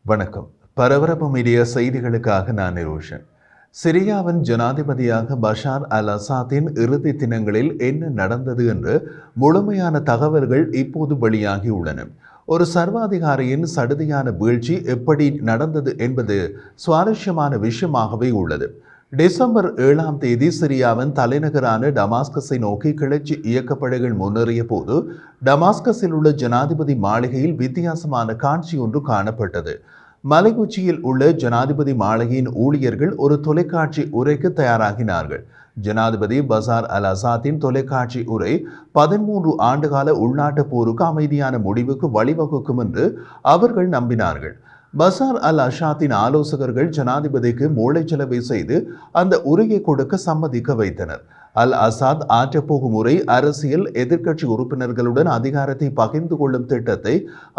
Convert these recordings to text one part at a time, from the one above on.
வணக்கம். பரபரப்பு மீடியா செய்திகளுக்காக நான் நிரோஷன். சிரியாவின் ஜனாதிபதியாக பஷார் அல் அசாத்தின் இறுதி தினங்களில் என்ன நடந்தது என்று முழுமையான தகவல்கள் இப்போது வெளியாகியுள்ளன. ஒரு சர்வாதிகாரியின் சடுதியான வீழ்ச்சி எப்படி நடந்தது என்பது சுவாரஸ்யமான விஷயமாகவே உள்ளது. டிசம்பர் 7ஆம் தேதி சிரியாவின் தலைநகரான டமாஸ்கஸை நோக்கி கிளர்ச்சி இயக்கப்படைகள் முன்னேறிய போது டமாஸ்கஸில் உள்ள ஜனாதிபதி மாளிகையில் வித்தியாசமான காட்சி ஒன்று காணப்பட்டது. மலை உச்சியில் உள்ள ஜனாதிபதி மாளிகையின் ஊழியர்கள் ஒரு தொலைக்காட்சி உரைக்கு தயாராகினார்கள். ஜனாதிபதி பஷார் அல் அசாத்தின் தொலைக்காட்சி உரை 13 ஆண்டுகால உள்நாட்டு போருக்கு அமைதியான முடிவுக்கு வழிவகுக்கும் என்று அவர்கள் நம்பினார்கள். பஷார் அல் அசாத்தின் ஆலோசகர்கள் ஜனாதிபதிக்கு மூளைச்சலவை செய்து அந்த உரையை கொடுக்க சம்மதிக்க வைத்தனர். அல் அசாத் ஆற்றப்போகும் உரை அரசியல் எதிர்க்கட்சி உறுப்பினர்களுடன் அதிகாரத்தை பகிர்ந்து கொள்ளும் திட்டத்தை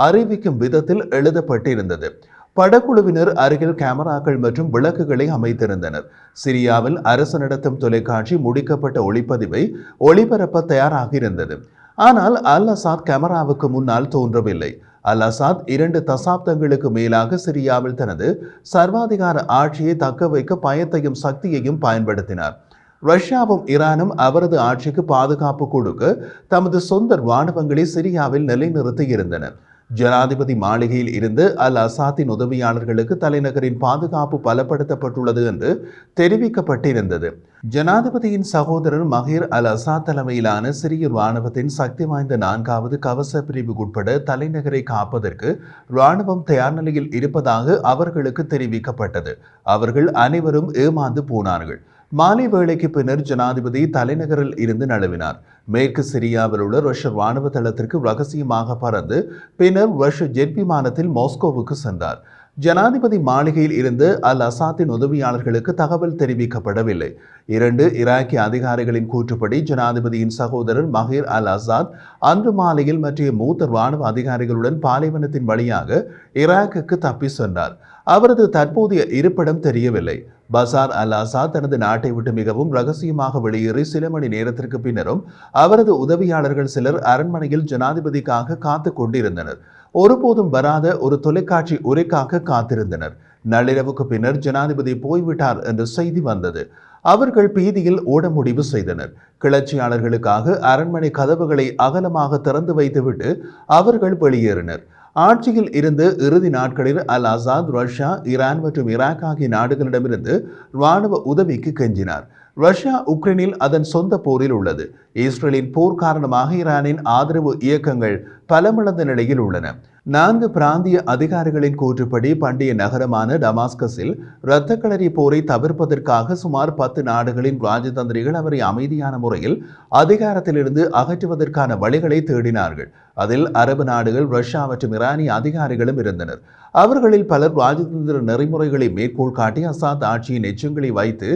அறிவிக்கும் விதத்தில் எழுதப்பட்டிருந்தது. படக்குழுவினர் அருகில் கேமராக்கள் மற்றும் விளக்குகளை அமைத்திருந்தனர். சிரியாவில் அரசு நடத்தும் தொலைக்காட்சி முடிக்கப்பட்ட ஒளிப்பதிவை ஒளிபரப்ப தயாராக இருந்தது. ஆனால் அல் அசாத் கேமராவுக்கு முன்னால் தோன்றவில்லை. அல் அசாத் 2 தசாப்தங்களுக்கு மேலாக சிரியாவில் தனது சர்வாதிகார ஆட்சியை தக்க வைக்க பயத்தையும் சக்தியையும் பயன்படுத்தினார். ரஷ்யாவும் ஈரானும் அவரது ஆட்சிக்கு பாதுகாப்பு கொடுக்க தமது சொந்த இராணுவங்களை சிரியாவில் நிலைநிறுத்தி இருந்தன. ஜனாதிபதி மாளிகையில் இருந்து அல் அசாத்தின் உதவியாளர்களுக்கு தலைநகரின் பாதுகாப்பு பலப்படுத்தப்பட்டுள்ளது என்று தெரிவிக்கப்பட்டிருந்தது. ஜனாதிபதியின் சகோதரர் மஹீர் அல் அசாத் தலைமையிலான சிரிய இராணுவத்தின் சக்தி வாய்ந்த 4வது கவச பிரிவு உட்பட தலைநகரை காப்பதற்கு இராணுவம் தயார் நிலையில் இருப்பதாக அவர்களுக்கு தெரிவிக்கப்பட்டது. அவர்கள் அனைவரும் ஏமாந்து போனார்கள். மாலை வேளைக்கு பின்னர் ஜனாதிபதி தலைநகரில் இருந்து நழுவினார். மேற்கு சிரியாவில் உள்ள ரஷ்ய ராணுவ தளத்திற்கு ரகசியமாக பறந்து பின்னர் ரஷ்ய ஜெட் விமானத்தில் மாஸ்கோவுக்கு சென்றார். ஜனாதிபதி மாளிகையில் இருந்து அல் அசாத்தின் உதவியாளர்களுக்கு தகவல் தெரிவிக்கப்படவில்லை. 2 ஈராக்கிய அதிகாரிகளின் கூற்றுப்படி ஜனாதிபதியின் சகோதரர் மஹீர் அல் அசாத் அன்று மாலையில் மற்ற மூத்த இராணுவ அதிகாரிகளுடன் பாலைவனத்தின் வழியாக ஈராக்குக்கு தப்பி சென்றார். அவரது தற்போதைய இருப்பிடம் தெரியவில்லை. பஷார் அல் அசாத் தனது நாட்டை விட்டு மிகவும் ரகசியமாக வெளியேறி சில மணி நேரத்திற்கு பின்னரும் அவரது உதவியாளர்கள் சிலர் அரண்மனையில் ஜனாதிபதிக்காக காத்து கொண்டிருந்தனர். ஒருபோதும் வராத ஒரு தொலைக்காட்சி உரைக்காக காத்திருந்தனர். நள்ளிரவுக்கு பின்னர் ஜனாதிபதி போய்விட்டார் என்ற செய்தி வந்தது. அவர்கள் பீதியில் ஓட முடிவு செய்தனர். கிளர்ச்சியாளர்களுக்காக அரண்மனை கதவுகளை அகலமாக திறந்து வைத்துவிட்டு அவர்கள் வெளியேறினர். ஆட்சியில் இருந்து இறுதி நாட்களில் அல் அசாத் ரஷ்யா, ஈரான் மற்றும் ஈராக் ஆகிய நாடுகளிடமிருந்து இராணுவ உதவிக்கு கெஞ்சினார். ரஷ்யா உக்ரைனில் அதன் சொந்த போரில் உள்ளது. இஸ்ரேலின் போர் காரணமாக ஈரானின் ஆதரவு இயக்கங்கள் பலமிழந்த நிலையில் உள்ளன. 4 பிராந்திய அதிகாரிகளின் கூற்றுப்படி பண்டைய நகரமான டமாஸ்கஸில் இரத்தக்களரி போரை தவிர்ப்பதற்காக சுமார் 10 நாடுகளின் ராஜதந்திரிகள் அவரை அமைதியான முறையில் அதிகாரத்திலிருந்து அகற்றுவதற்கான வழிகளை தேடினார்கள். அதில் அரபு நாடுகள், ரஷ்யா மற்றும் ஈரானிய அதிகாரிகளும் இருந்தனர். அவர்களில் பலர் ராஜதந்திர நெறிமுறைகளை மேற்கோள் காட்டி அசாத் ஆட்சியின் எச்சங்களை வைத்து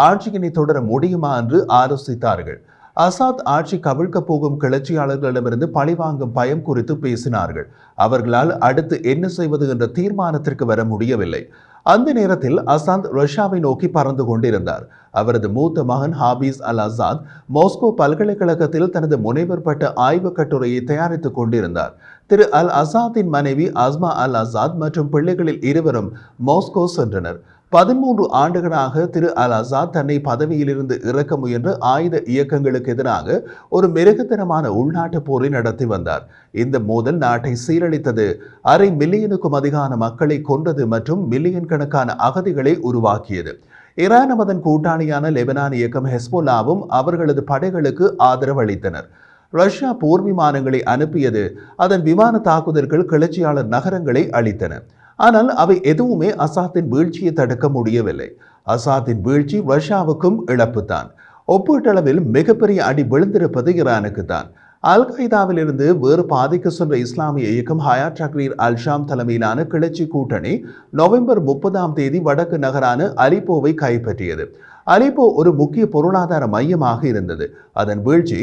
ஆட்சியினை தொடர முடியுமா என்று ஆலோசித்தார்கள். அசாத் ஆட்சி கவிழ்க்கப் போகும் கிளர்ச்சியாளர்களிடமிருந்து பழிவாங்கும் பயம் குறித்து பேசினார்கள். அவர்களால் அடுத்து என்ன செய்வது என்ற தீர்மானத்திற்கு வர முடியவில்லை. அந்த நேரத்தில் அசாத் ரஷ்யாவை நோக்கி பறந்து கொண்டிருந்தார். அவரது மூத்த மகன் ஹாபிஸ் அல் அசாத் மாஸ்கோ பல்கலைக்கழகத்தில் தனது முனைவர் பட்ட ஆய்வுக் கட்டுரையை தயாரித்துக் கொண்டிருந்தார். திரு அல் அசாத்தின் மனைவி அஸ்மா அல் அசாத் மற்றும் பிள்ளைகளில் இருவரும் மாஸ்கோ சென்றனர். 13 ஆண்டுகளாக திரு அல் அசாத் தன்னை பதவியிலிருந்து இறக்க முயன்ற ஆயுத இயக்கங்களுக்கு எதிராக ஒரு மிருகத்தனமான உள்நாட்டு போரை நடத்தி வந்தார். இந்த மோதல் நாட்டை சீரழித்தது, 1/2 மில்லியனுக்கும் அதிகமான மக்களை கொன்றது மற்றும் மில்லியன் கணக்கான அகதிகளை உருவாக்கியது. ஈரான் அதன் கூட்டாளியான லெபனான் இயக்கம் ஹெஸ்போலாவும் அவர்களது படைகளுக்கு ஆதரவு அளித்தனர். ரஷ்யா போர் விமானங்களை அனுப்பியது. அதன் விமான தாக்குதல்கள் கிளர்ச்சியாளர் நகரங்களை அழித்தன. ஆனால் அவை எதுவுமே அசாத்தின் வீழ்ச்சியை தடுக்க முடியவில்லை. அசாத்தின் வீழ்ச்சி ரஷ்யாவுக்கும் இழப்புத்தான். ஒப்பீட்டளவில் மிகப்பெரிய அடி விழுந்திருப்பது ஈரானுக்கு தான். அல் கைதாவிலிருந்து வேறு பாதைக்கு சென்ற இஸ்லாமிய இயக்கம் ஹயாத் தஹ்ரீர் அல் ஷாம் தலைமையிலான கிளர்ச்சி கூட்டணி நவம்பர் 30ஆம் தேதி வடக்கு நகரான அலிப்போவை கைப்பற்றியது. அலிப்போ ஒரு முக்கிய பொருளாதார மையமாக இருந்தது. அதன் வீழ்ச்சி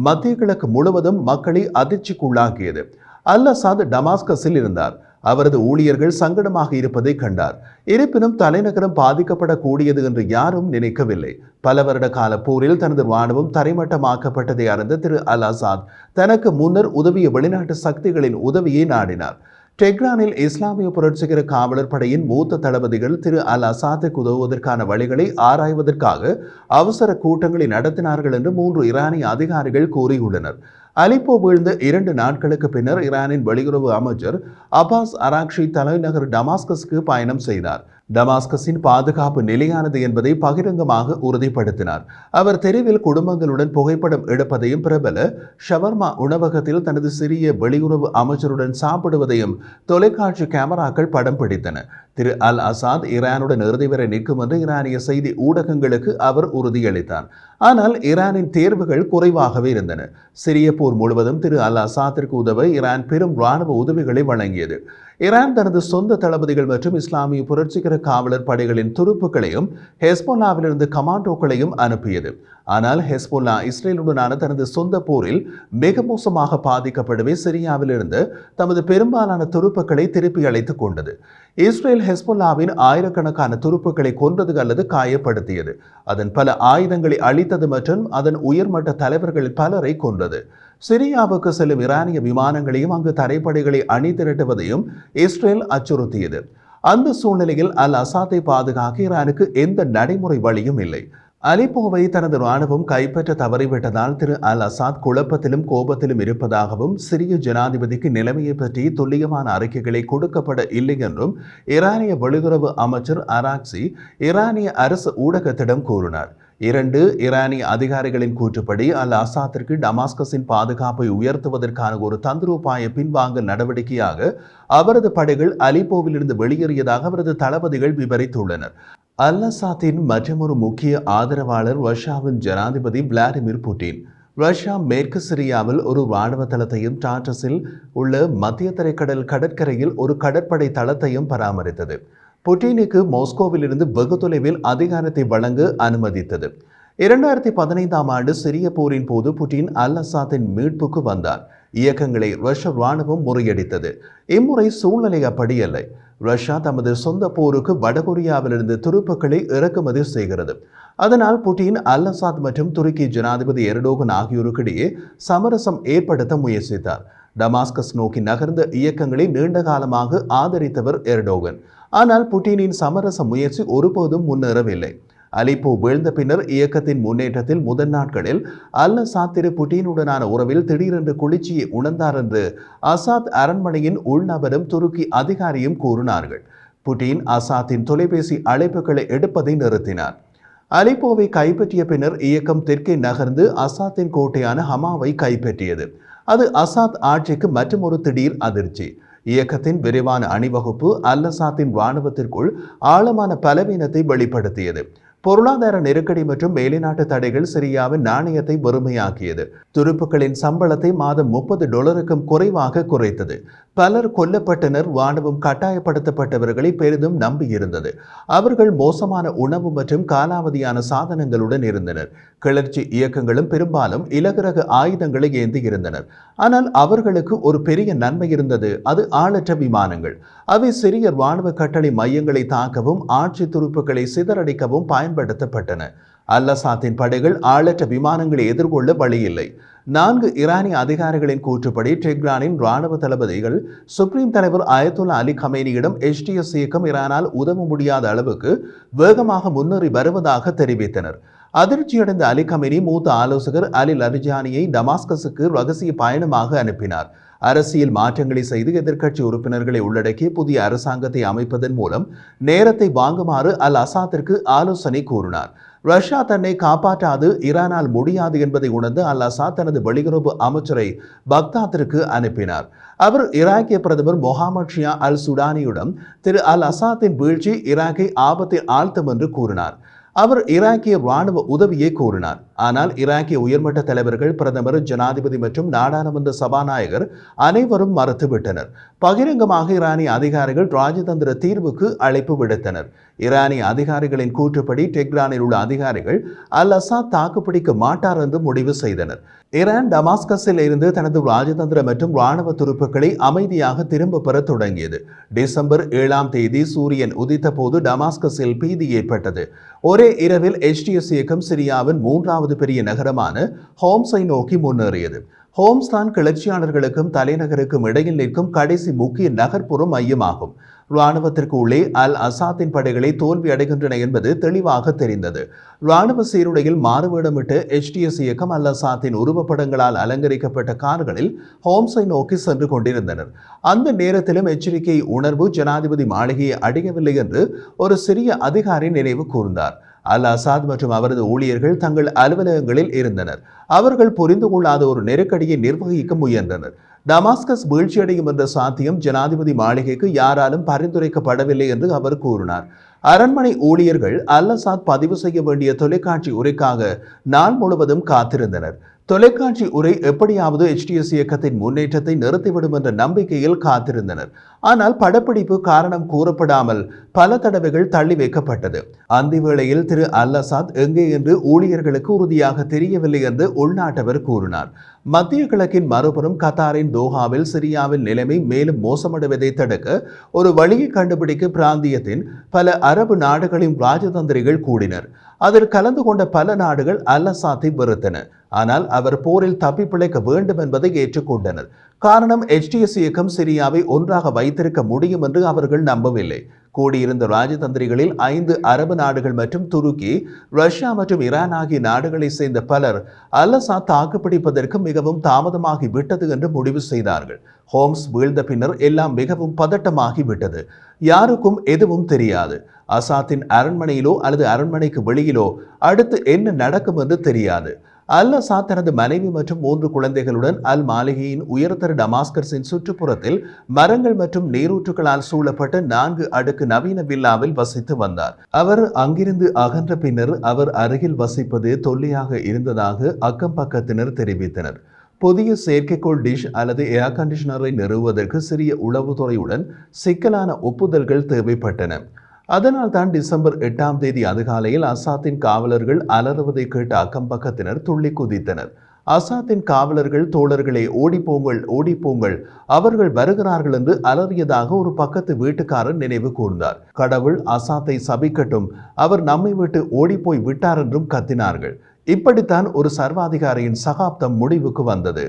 மத்திய கிழக்கு முழுவதும் மக்களை அதிர்ச்சிக்குள்ளாக்கியது. அல் அசாத் டமாஸ்கஸில் இருந்தார். அவரது ஊழியர்கள் சங்கடமாக இருப்பதை கண்டார். இருப்பினும் தலைநகரம் பாதிக்கப்படக்கூடியது என்று யாரும் நினைக்கவில்லை. பல வருட கால போரில் தனது இராணுவம் தரைமட்டமாக்கப்பட்டதை அறிந்த திரு அல் அசாத் தனக்கு முன்னர் உதவிய வெளிநாட்டு சக்திகளின் உதவியை நாடினார். டெஹ்ரானில் இஸ்லாமிய புரட்சிகர காவலர் படையின் மூத்த தளபதிகள் திரு அல் அசாத்துக்கு உதவுவதற்கான வழிகளை ஆராய்வதற்காக அவசர கூட்டங்களை நடத்தினார்கள் என்று 3 ஈரானிய அதிகாரிகள் கூறியுள்ளனர். அலிப்போ வீழ்ந்த 2 நாட்களுக்கு பின்னர் ஈரானின் வெளியுறவு அமைச்சர் அப்பாஸ் அராக்ஷி தலைநகர் டமாஸ்கஸுக்கு பயணம் செய்தார். டமாஸ்கஸின் பாதுகாப்பு நிலையானது என்பதை பகிரங்கமாக உறுதிப்படுத்தினார். அவர் தெருவில் குடும்பங்களுடன் புகைப்படம் எடுப்பதையும் பிரபல ஷவர்மா உணவகத்தில் தனது சிறிய வெளியுறவு அமைச்சருடன் சாப்பிடுவதையும் தொலைக்காட்சி கேமராக்கள் படம் பிடித்தன. திரு அல் அசாத் ஈரானுடன் இறுதி வரை நிற்கும் என்று ஈரானிய செய்தி ஊடகங்களுக்கு அவர் உறுதியளித்தார். ஆனால் ஈரானின் தேர்வுகள் குறைவாகவே இருந்தன. சிரிய போர் முழுவதும் திரு அல் அசாத்திற்கு உதவ ஈரான் பெரும் இராணுவ உதவிகளை வழங்கியது. ஈரான் தனது சொந்த தளபதிகள் மற்றும் இஸ்லாமிய புரட்சிகர காவலர் படைகளின் துருப்புகளையும் ஹெஸ்போல்லாவிலிருந்து கமாண்டோக்களையும் அனுப்பியது. ஆனால் ஹெஸ்போல்லா இஸ்ரேலுடனான தனது சொந்த போரில் மிக மோசமாக பாதிக்கப்படவே சிரியாவிலிருந்து தமது பெரும்பாலான துருப்புக்களை திருப்பி அழைத்துக் கொண்டது. இஸ்ரேல் ஹெஸ்போல்லாவின் ஆயிரக்கணக்கான துருப்புக்களை கொன்றது அல்லது காயப்படுத்தியது. அதன் பல ஆயுதங்களை அழித்தது மற்றும் அதன் உயர்மட்ட தலைவர்களில் பலரை கொன்றது. சிரியாவுக்கு செல்லும் ஈரானிய விமானங்களையும் அங்கு தரைப்படைகளை அணி திரட்டுவதையும் இஸ்ரேல் அச்சுறுத்தியது. அந்த சூழ்நிலையில் அல் அசாத்தை பாதுகாக்க ஈரானுக்கு எந்த நடைமுறை வழியும் இல்லை. அலிப்போவை தனது இராணுவம் கைப்பற்ற தவறிவிட்டதால் திரு அல் அசாத் குழப்பத்திலும் கோபத்திலும் இருப்பதாகவும் சிரிய ஜனாதிபதிக்கு நிலைமையை பற்றி துல்லியமான அறிக்கைகளை கொடுக்கப்பட இல்லை என்றும் ஈரானிய வெளியுறவு அமைச்சர் அராக்சி ஈரானிய அரசு ஊடகத்திடம் கூறினார். 2 ஈரானிய அதிகாரிகளின் கூற்றுப்படி அல் அசாத்திற்கு டமாஸ்கஸின் பாதுகாப்பை உயர்த்துவதற்கான ஒரு தந்திரோபாய பின்வாங்கல் நடவடிக்கையாக அவரது படைகள் அலிப்போவிலிருந்து வெளியேறியதாக அவரது தளபதிகள் விவரித்துள்ளனர். அல் அசாத்தின் மற்றொரு முக்கிய ஆதரவாளர் ரஷ்யாவின் ஜனாதிபதி விளாடிமிர் புட்டின். ரஷ்யா மேற்கு சிரியாவில் ஒரு இராணுவ தளத்தையும் டார்டஸில் உள்ள மத்திய தரைக்கடல் கடற்கரையில் ஒரு கடற்படை தளத்தையும் பராமரித்தது. புட்டினுக்கு மாஸ்கோவிலிருந்து வெகு தொலைவில் அதிகாரத்தை வழங்க அனுமதித்தது. 2015ஆம் ஆண்டு சிரிய போரின் போது புட்டின் அல் அசாத்தின் மீட்புக்கு வந்தார். இயக்கங்களை ரஷ்ய இராணுவம் முறியடித்தது. இம்முறை சூழ்நிலை அப்படியல்ல. ரஷ்யா தமது சொந்த போருக்கு வடகொரியாவிலிருந்து துருப்புக்களை இறக்குமதி செய்கிறது. அதனால் புட்டின் அல் அசாத் மற்றும் துருக்கி ஜனாதிபதி எர்டோகன் ஆகியோருக்கிடையே சமரசம் ஏற்படுத்த முயற்சித்தார். டமாஸ்கஸ் நோக்கி நகர்ந்த இயக்கங்களை நீண்ட காலமாக ஆதரித்தவர் எர்டோகன். ஆனால் புட்டினின் சமரச முயற்சி ஒருபோதும் முன்னேறவில்லை. அலிப்போ வீழ்ந்த பின்னர் இயக்கத்தின் முன்னேற்றத்தில் முதல் நாட்களில் அல் அசாத் திரு புட்டினுடனான உறவில் திடீரென்று குளிர்ச்சியை உணர்ந்தார் என்று அசாத் அரண்மனையின் உள்நபரும் துருக்கி அதிகாரியும் கூறினார்கள். புட்டின் அசாத்தின் தொலைபேசி அழைப்புகளை எடுப்பதை நிறுத்தினார். அலிப்போவை கைப்பற்றிய பின்னர் இயக்கம் தெற்கே நகர்ந்து அசாத்தின் கோட்டையான ஹமாவை கைப்பற்றியது. அது அசாத் ஆட்சிக்கு மற்றொரு திடீர் அதிர்ச்சி. இயக்கத்தின் விரைவான அணிவகுப்பு அல் அசாத்தின் இராணுவத்திற்குள் ஆழமான பலவீனத்தை வெளிப்படுத்தியது. பொருளாதார நெருக்கடி மற்றும் வெளிநாட்டு தடைகள் சிரியாவின் நாணயத்தை வறுமையாக்கியது. துருப்புக்களின் சம்பளத்தை மாதம் $30க்கும் குறைவாக குறைத்தது. பலர் கொல்லப்பட்டனர். இராணுவம் கட்டாயப்படுத்தப்பட்டவர்களை பெரிதும் நம்பியிருந்தது. அவர்கள் மோசமான உணவு மற்றும் காலாவதியான சாதனங்களுடன் இருந்தனர். கிளர்ச்சி இயக்கங்களும் பெரும்பாலும் இலகுரக ஆயுதங்களை ஏந்தி இருந்தனர். ஆனால் அவர்களுக்கு ஒரு பெரிய நன்மை இருந்தது. அது ஆளற்ற விமானங்கள். அவை சிறிய இராணுவ கட்டளை மையங்களை தாக்கவும் ஆட்சி துருப்புக்களை சிதறடிக்கவும் பயன்படுத்தப்பட்டன. அல் அசாத்தின் படைகள் ஆளற்ற விமானங்களை எதிர்கொள்ள வழியில்லை. 4 ஈரானிய அதிகாரிகளின் கூற்றுப்படி டெஹ்ரானின் இராணுவ தளபதிகள் சுப்ரீம் தலைவர் அயத்துல்லா அலி கமேனியிடம் HTS இயக்கம் ஈரானால் உதவ முடியாத அளவுக்கு வேகமாக முன்னேறி வருவதாக தெரிவித்தனர். அதிர்ச்சியடைந்த அலி கமேனி மூத்த ஆலோசகர் அலி லரிஜானியை டமாஸ்கஸுக்கு ரகசிய பயணமாக அனுப்பினார். அரசியல் மாற்றங்களை செய்து எதிர்க்கட்சி உறுப்பினர்களை உள்ளடக்கிய புதிய அரசாங்கத்தை அமைப்பதன் மூலம் நேரத்தை வாங்குமாறு அல் அசாத்திற்கு ஆலோசனை கூறினார். ரஷ்யா தன்னை காப்பாற்றாது ஈரானால் முடியாது என்பதை உணர்ந்து அல் அசாத் தனது வெளியுறவு அமைச்சரை பக்தாத்திற்கு அனுப்பினார். அவர் ஈராக்கிய பிரதமர் முகமது ஷியா அல் சுடானியுடன் திரு அல் அசாத்தின் வீழ்ச்சி ஈராக்கை ஆபத்தில் ஆழ்த்தும் என்று கூறினார். அவர் ஈராக்கிய இராணுவ உதவியை கோரினார். ஆனால் ஈராக்கிய உயர்மட்ட தலைவர்கள், பிரதமர், ஜனாதிபதி மற்றும் நாடாளுமன்ற சபாநாயகர் அனைவரும் மறுத்துவிட்டனர். பகிரங்கமாக ஈரானிய அதிகாரிகள் ராஜதந்திர தீர்வுக்கு அழைப்பு விடுத்தனர். ஈரானிய அதிகாரிகளின் கூற்றுப்படி டெஹ்ரானில் உள்ள அதிகாரிகள் அல் அசாத் தாக்குப்பிடிக்க மாட்டார் என்று முடிவு செய்தனர். ஈரான் டமாஸ்கஸில் இருந்து தனது ராஜதந்திர மற்றும் இராணுவ துருப்புக்களை அமைதியாக திரும்ப பெற தொடங்கியது. டிசம்பர் 7ஆம் தேதி சூரியன் உதித்த போது டமாஸ்கஸில் பீதி ஏற்பட்டது. ஒரே இரவில் HTS இயக்கம் சிரியாவின் 3வது மூன்றாவது பெரிய நகரமான ஹோம்ஸை நோக்கி முன்னேறியது. ஹோம்ஸ் தான் கிளர்ச்சியாளர்களுக்கும் தலைநகருக்கும் இடையில் நிற்கும் கடைசி முக்கிய நகர்ப்புற மையமாகும். இராணுவத்திற்கு உள்ளே அல் அசாத்தின் படைகளை தோல்வி அடைகின்றன என்பது தெளிவாக தெரிந்தது. இராணுவ சீருடையில் மாறுவேடமிட்டு HTS இயக்கம் அல் அசாத்தின் உருவப்படங்களால் அலங்கரிக்கப்பட்ட கார்களில் ஹோம்ஸை நோக்கி சென்று கொண்டிருந்தனர். அந்த நேரத்திலும் எச்சரிக்கை உணர்வு ஜனாதிபதி மாளிகையை அடையவில்லை என்று ஒரு சிறிய அதிகாரி நினைவு கூர்ந்தார். அல் அசாத் மற்றும் அவரது ஊழியர்கள் தங்கள் அலுவலகங்களில் இருந்தனர். அவர்கள் புரிந்து கொள்ளாத ஒரு நெருக்கடியை நிர்வகிக்க முயன்றனர். டமாஸ்கஸ் வீழ்ச்சியடையும் என்ற சாத்தியம் ஜனாதிபதி மாளிகைக்கு யாராலும் பரிந்துரைக்கப்படவில்லை என்று அவர் கூறினார். அரண்மனை ஊழியர்கள் அல் அசாத் பதிவு செய்ய வேண்டிய தொலைக்காட்சி உரைக்காக நாள் முழுவதும் காத்திருந்தனர். தொலைக்காட்சி உரை எப்படியாவது HTS இயக்கத்தின் முன்னேற்றத்தை நிறுத்திவிடும் என்ற நம்பிக்கையில் காத்திருந்தனர். ஆனால் படப்பிடிப்பு காரணம் கூறப்படாமல் பல தடவைகள் தள்ளி வைக்கப்பட்டது. அந்த வேளையில் திரு அல் அசாத் எங்கே என்று ஊழியர்களுக்கு உறுதியாக தெரியவில்லை என்று உள்நாட்டவர் கூறினார். மத்திய கிழக்கின் மறுபுறம் கத்தாரின் தோஹாவில் சிரியாவில் நிலைமை மேலும் மோசமடைவதை தடுக்க ஒரு வழியை கண்டுபிடிக்க பிராந்தியத்தின் பல அரபு நாடுகளின் ராஜதந்திரிகள் கூடினர். அதில் கலந்து கொண்ட பல நாடுகள் அல் அசாத்தை வெறுத்தன. ஆனால் அவர் போரில் தப்பி பிழைக்க வேண்டும் என்பதை ஏற்றுக்கொண்டனர். காரணம் HTS இயக்கம் சிரியாவை ஒன்றாக வைத்திருக்க முடியும் என்று அவர்கள் நம்பவில்லை. கூடியிருந்த ராஜதந்திரிகளில் 5 அரபு நாடுகள் மற்றும் துருக்கி, ரஷ்யா மற்றும் ஈரான் ஆகிய நாடுகளை சேர்ந்த பலர் அல் அசாத் தாக்குப்பிடிப்பதற்கு மிகவும் தாமதமாகி விட்டது என்று முடிவு செய்தார்கள். ஹோம்ஸ் வீழ்ந்த பின்னர் எல்லாம் மிகவும் பதட்டமாகிவிட்டது. யாருக்கும் எதுவும் தெரியாது. அசாத்தின் அரண்மனையிலோ அல்லது அரண்மனைக்கு வெளியிலோ அடுத்து என்ன நடக்கும் என்று தெரியாது. அல் அசாத் தனது மனைவி மற்றும் 3 குழந்தைகளுடன் அல் மாளிகையின் உயர்தர டமாஸ்கஸின் சுற்றுப்புறத்தில் மரங்கள் மற்றும் நீரூற்றுகளால் சூழப்பட்ட 4 அடுக்கு நவீன வில்லாவில் வசித்து வந்தார். அவர் அங்கிருந்து அகன்ற பின்னர் அவர் அருகில் வசிப்பது தொல்லையாக இருந்ததாக அக்கம் பக்கத்தினர் தெரிவித்தனர். புதிய செயற்கைக்கோள் டிஷ் அல்லது ஏர் கண்டிஷனரை நிறுவுவதற்கு சிறிய உளவுத்துறையுடன் சிக்கலான ஒப்புதல்கள் தேவைப்பட்டன. அதனால் தான் டிசம்பர் 8ஆம் தேதி அதிகாலையில் அசாத்தின் காவலர்கள் அலறுவதை கேட்ட அக்கம் பக்கத்தினர் துள்ளி குதித்தனர். அசாத்தின் காவலர்கள் தோழர்களே ஓடிப்போங்கள் ஓடிப்போங்கள், அவர்கள் வருகிறார்கள் என்று அலறியதாக ஒரு பக்கத்து வீட்டுக்காரர் நினைவு கூர்ந்தார். கடவுள் அசாத்தை சபிக்கட்டும், அவர் நம்மை விட்டு ஓடிப்போய் விட்டார் என்றும் கத்தினார்கள். இப்படித்தான் ஒரு சர்வாதிகாரியின் சகாப்தம் முடிவுக்கு வந்தது.